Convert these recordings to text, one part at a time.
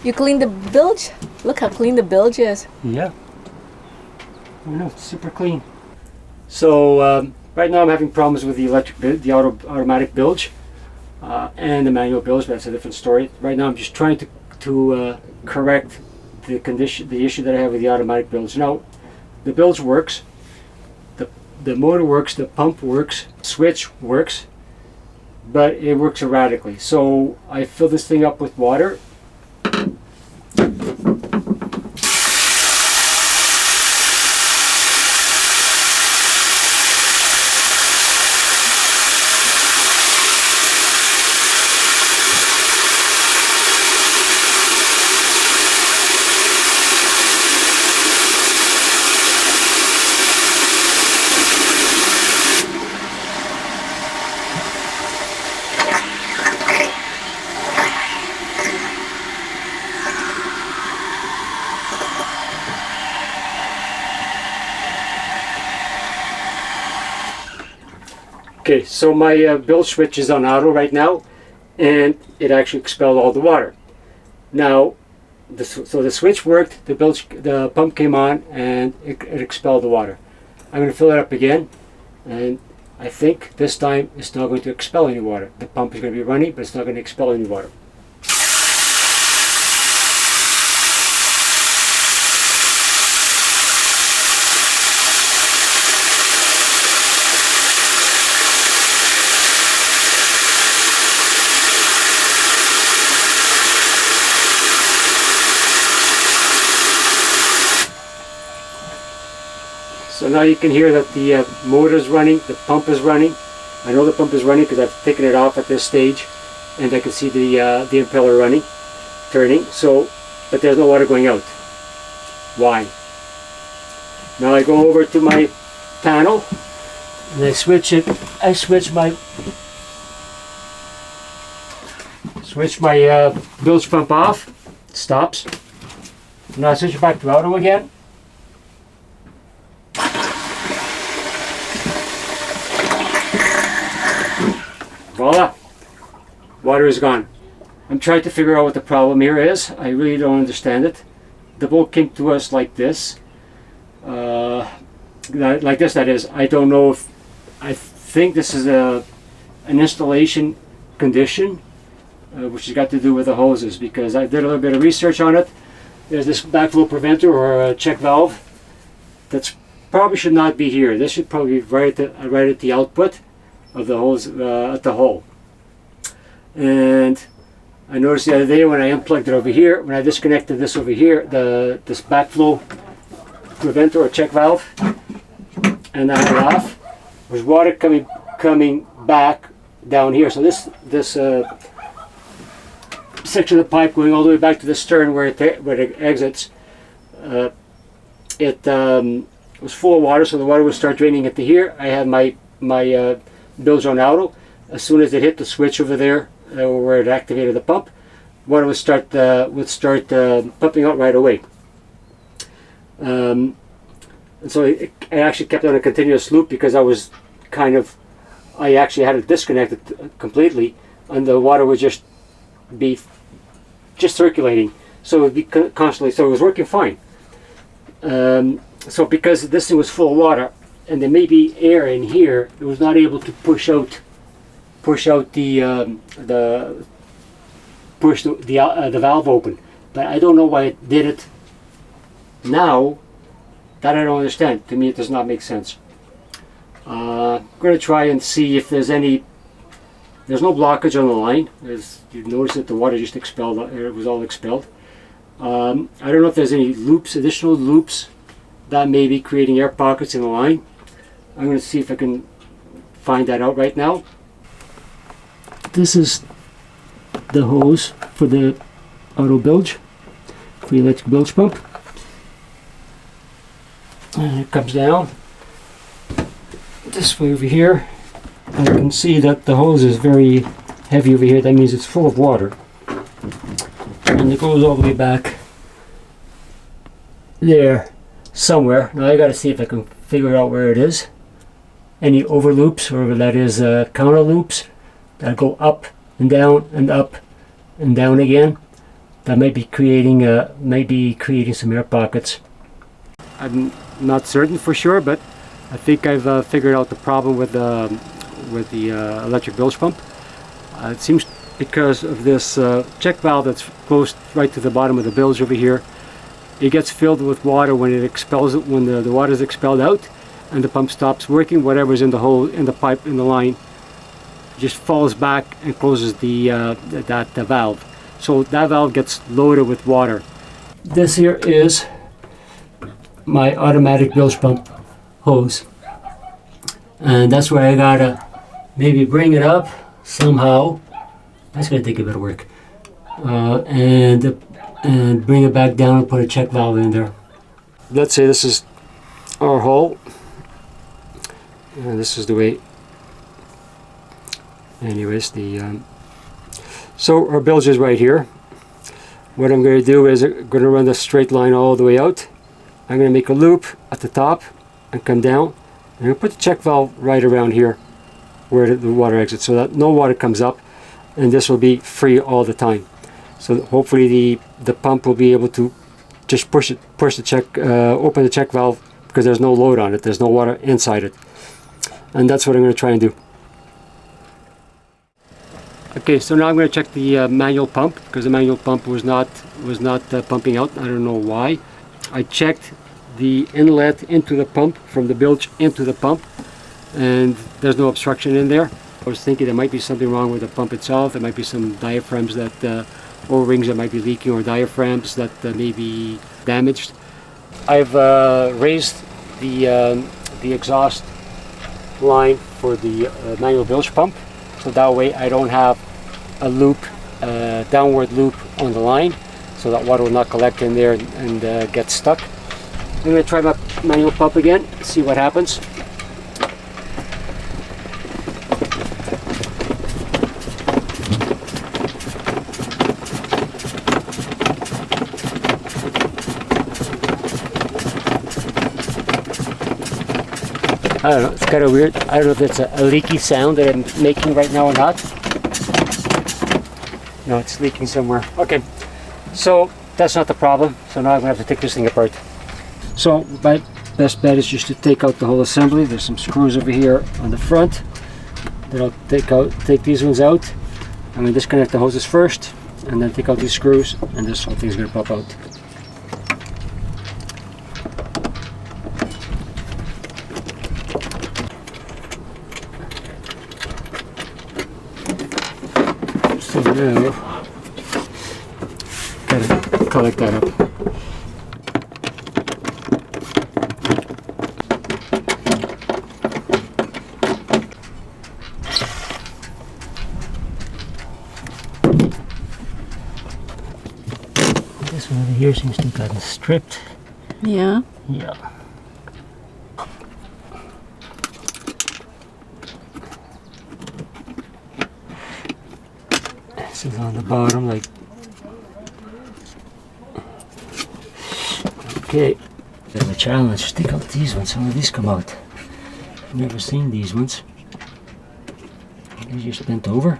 You clean the bilge? Look how clean the bilge is. Yeah. I know, it's super clean. So right now I'm having problems with the automatic bilge and the manual bilge, but that's a different story. Right now I'm just trying to correct the issue that I have with the automatic bilge. Now, the bilge works, the motor works, the pump works, switch works, but it works erratically. So I fill this thing up with water. Okay, so my bilge switch is on auto right now, and it actually expelled all the water. Now, so the switch worked, the pump came on, and it expelled the water. I'm going to fill it up again, and I think this time it's not going to expel any water. The pump is going to be running, but it's not going to expel any water. So now you can hear that the motor is running, the pump is running. I know the pump is running because I've taken it off at this stage, and I can see the impeller running, turning. So, but there's no water going out. Why? Now I go over to my panel, and I switch it. I switch my bilge pump off. It stops. Now I switch it back to auto again. Voila! Water is gone. I'm trying to figure out what the problem here is. I really don't understand it. The bolt came to us like this. That is. I don't know if... I think this is an installation condition, which has got to do with the hoses, because I did a little bit of research on it. There's this backflow preventer or a check valve that probably should not be here. This should probably be right at the output of the hose at the hole. And I noticed the other day when I unplugged it over here, when I disconnected this over here, this backflow preventer or check valve, and I had it off, there was water coming back down here. So this section of the pipe going all the way back to the stern where it exits, it was full of water, so the water would start draining into here. I had my bilge on auto. As soon as it hit the switch over there where it activated the pump, water would start pumping out right away. And so I actually kept on a continuous loop because I actually had it disconnected completely, and the water would just be circulating. So it would be constantly. So it was working fine. So because this thing was full of water, and there may be air in here, it was not able to push out the valve open. But I don't know why it did it now. That I don't understand. To me, it does not make sense. I'm going to try and see if there's any. There's no blockage on the line. You notice that the water just expelled. It was all expelled. I don't know if there's any additional loops that may be creating air pockets in the line. I'm going to see if I can find that out right now. This is the hose for the auto bilge, for the electric bilge pump. And it comes down this way over here. I can see that the hose is very heavy over here. That means it's full of water. And it goes all the way back there somewhere. Now I got to see if I can figure out where it is. Any overloops, or that is counter loops that go up and down and up and down again. that might be creating some air pockets. I'm not certain for sure, but I think I've figured out the problem with the electric bilge pump. It seems because of this check valve that's close right to the bottom of the bilge over here. It gets filled with water when it expels it, when the water is expelled out, and the pump stops working. Whatever's in the hole, in the pipe, in the line, just falls back and closes the valve. So that valve gets loaded with water. This here is my automatic bilge pump hose, and that's where I gotta maybe bring it up somehow. That's gonna take a bit of work, and bring it back down and put a check valve in there. Let's say this is our hole, and this is the way. Anyways, so our bilge is right here. What I'm going to do is I'm going to run the straight line all the way out. I'm going to make a loop at the top and come down. I'm going to put the check valve right around here where the water exits, so that no water comes up, and this will be free all the time. So hopefully the pump will be able to just open the check valve, because there's no load on it, there's no water inside it. And that's what I'm going to try and do. Okay, so now I'm going to check the manual pump, because the manual pump was not pumping out. I don't know why. I checked the inlet into the pump, from the bilge into the pump, and there's no obstruction in there. I was thinking there might be something wrong with the pump itself. There might be some diaphragms that, O-rings that might be leaking, or diaphragms that may be damaged. I've raised the exhaust line for the manual bilge pump, so that way I don't have a loop, downward loop on the line, so that water will not collect in there and get stuck. I'm going to try my manual pump again, see what happens. I don't know, it's kind of weird. I don't know if it's a leaky sound that I'm making right now or not. No, it's leaking somewhere. Okay, so that's not the problem. So now I'm going to have to take this thing apart. So my best bet is just to take out the whole assembly. There's some screws over here on the front. Then I'll take these ones out. I'm going to disconnect the hoses first, and then take out these screws, and this whole thing's going to pop out. So now, gotta collect that up. This one over here seems to have gotten stripped. Yeah. Yeah. This is on the bottom, like. Okay. Bit of a challenge. Take out these ones. Some of these come out. I've never seen these ones. They're just bent over.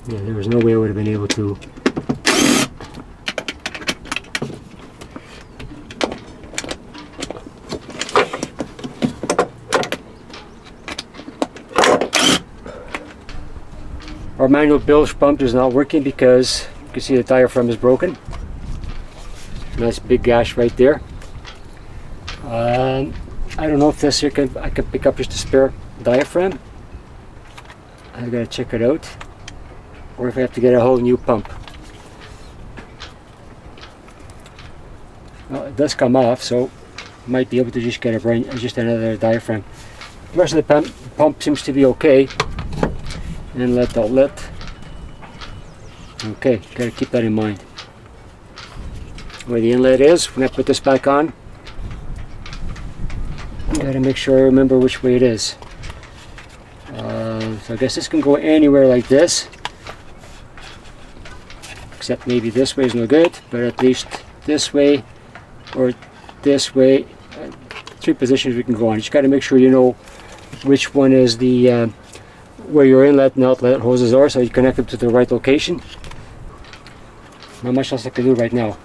Yeah, there was no way I would have been able to. Our manual bilge pump is not working because you can see the diaphragm is broken. Nice big gash right there. I don't know if this here I can pick up just a spare diaphragm. I gotta check it out. Or if I have to get a whole new pump. Well, it does come off, so I might be able to just get just another diaphragm. The rest of the pump seems to be okay. Inlet, outlet. Okay, gotta keep that in mind. Where the inlet is, when I put this back on, gotta make sure I remember which way it is. So I guess this can go anywhere like this, except maybe this way is no good, but at least this way or this way. Three positions we can go on. You just got to make sure you know which one is the where your inlet and outlet hoses are, so you connect them to the right location. Not much else I can do right now.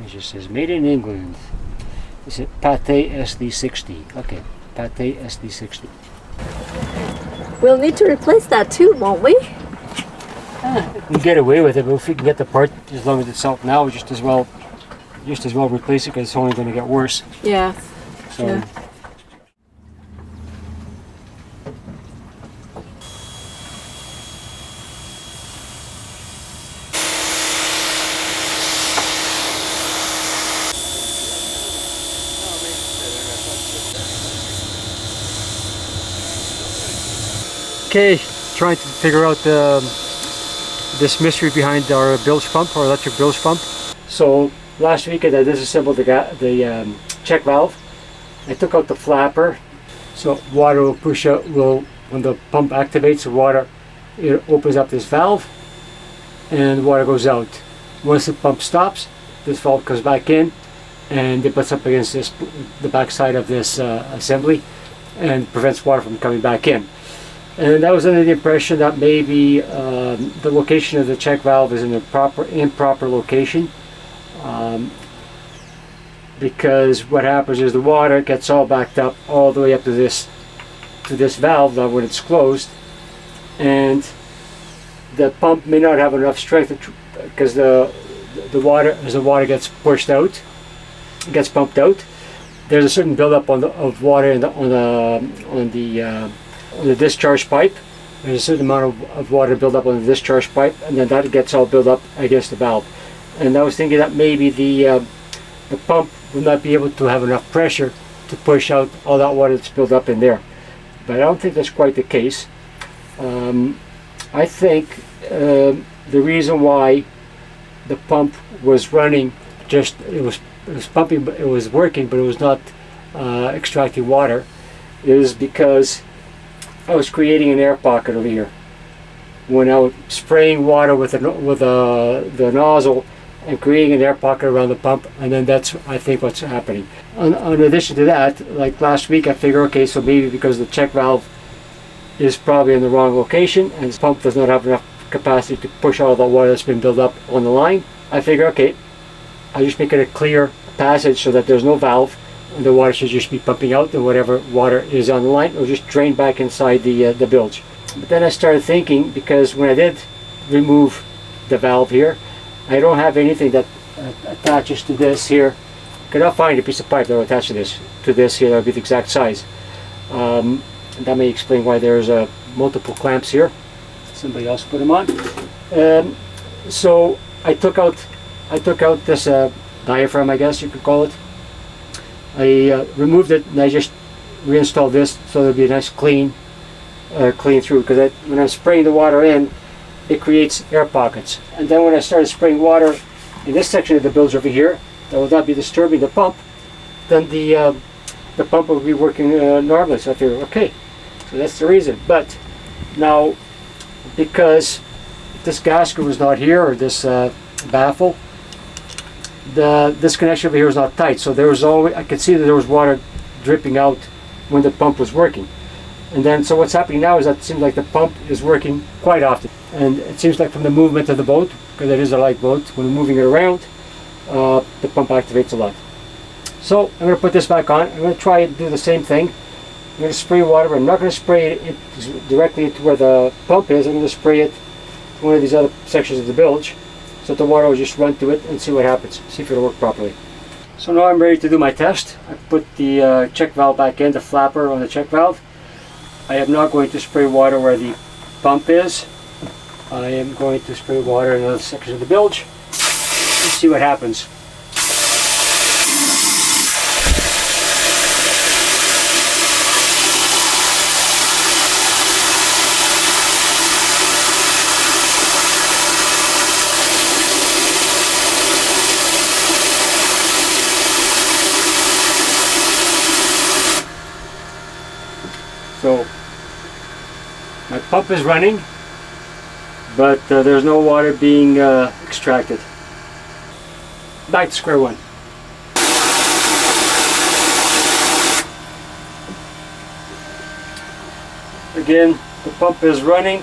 It just says made in England. Is it Patay SD60? Okay, Patay SD60. We'll need to replace that too, won't we? We can get away with it, but if we can get the part as long as it's out now, just as well replace it, because it's only going to get worse. Yeah. So. Yeah. Okay, trying to figure out this mystery behind our bilge pump, our electric bilge pump. So last week I disassembled the check valve. I took out the flapper, so water will push out. When the pump activates, the water, it opens up this valve, and water goes out. Once the pump stops, this valve comes back in, and it butts up against the back side of this assembly, and prevents water from coming back in. And I was under the impression that maybe the location of the check valve is in an improper location, because what happens is the water gets all backed up all the way up to this valve when it's closed, and the pump may not have enough strength because as the water gets pushed out, it gets pumped out. There's a certain buildup of water on the discharge pipe. There's a certain amount of water build up on the discharge pipe, and then that gets all built up against the valve. And I was thinking that maybe the pump will not be able to have enough pressure to push out all that water that's built up in there. But I don't think that's quite the case. I think the reason why the pump was running, it was pumping, it was working, but it was not extracting water, is because I was creating an air pocket over here. When I was spraying water with the nozzle and creating an air pocket around the pump, and then that's, I think, what's happening. In addition to that, like last week, I figured, okay, so maybe because the check valve is probably in the wrong location and the pump does not have enough capacity to push all the water that's been built up on the line, I figure, okay, I'll just make it a clear passage so that there's no valve, and the water should just be pumping out, and whatever water is on the line will just drain back inside the bilge. But then I started thinking, because when I did remove the valve here, I don't have anything that attaches to this here. I cannot find a piece of pipe that will attach to this here that will be the exact size. And that may explain why there's multiple clamps here. Somebody else put them on. So I took out this diaphragm, I guess you could call it. I removed it and I just reinstalled this so there'll be a nice clean through, because when I'm spraying the water in, it creates air pockets. And then when I started spraying water in this section of the bilge over here that will not be disturbing the pump, then the pump will be working normally. So I figured, okay, so that's the reason. But now, because this gasket was not here, or this baffle, this connection over here is not tight, so there was always, I could see that there was water dripping out when the pump was working. And then, so what's happening now is that it seems like the pump is working quite often, and it seems like from the movement of the boat, because it is a light boat, when we're moving it around, the pump activates a lot. So I'm going to put this back on. I'm going to try and do the same thing. I'm going to spray water, but I'm not going to spray it directly to where the pump is. I'm going to spray it to one of these other sections of the bilge, so that the water will just run through it and see what happens, see if it'll work properly. So now I'm ready to do my test. I put the check valve back in, the flapper on the check valve. I am not going to spray water where the pump is. I am going to spray water in another section of the bilge and see what happens. So my pump is running, but there's no water being extracted. Back to square one. Again, the pump is running,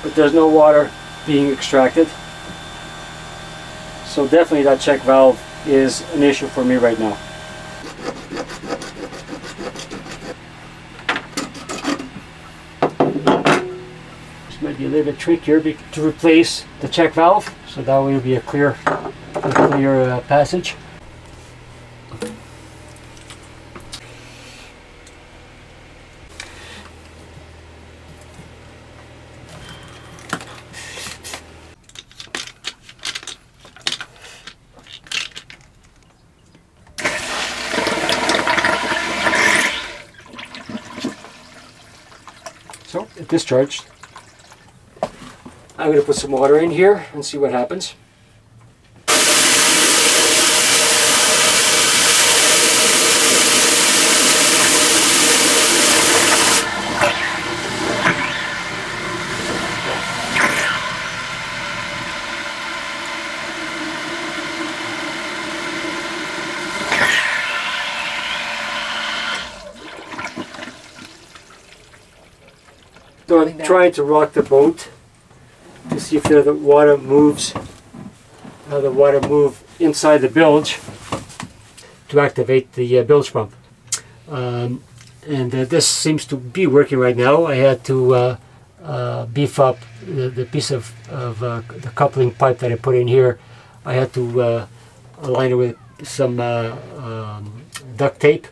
but there's no water being extracted. So definitely that check valve is an issue for me right now. This might be a little bit trickier to replace the check valve, so that way will be a clear passage. So it discharged. I'm going to put some water in here and see what happens. So I'm trying to rock the boat to see if the water moves, how the water move inside the bilge to activate the bilge pump. This seems to be working right now. I had to beef up the piece of the coupling pipe that I put in here. I had to align it with some duct tape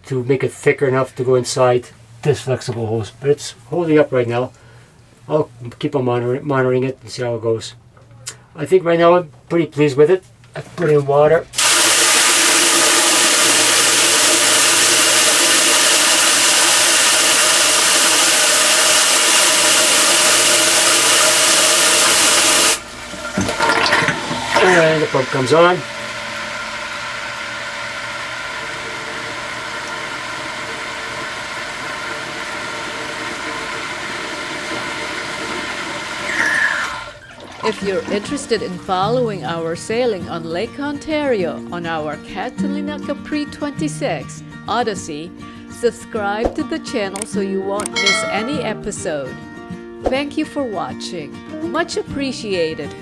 to make it thicker enough to go inside this flexible hose, but it's holding up right now. I'll keep on monitoring it and see how it goes. I think right now I'm pretty pleased with it. I put in water. And the pump comes on. If you're interested in following our sailing on Lake Ontario on our Catalina Capri 26 Odyssey, subscribe to the channel so you won't miss any episode. Thank you for watching. Much appreciated.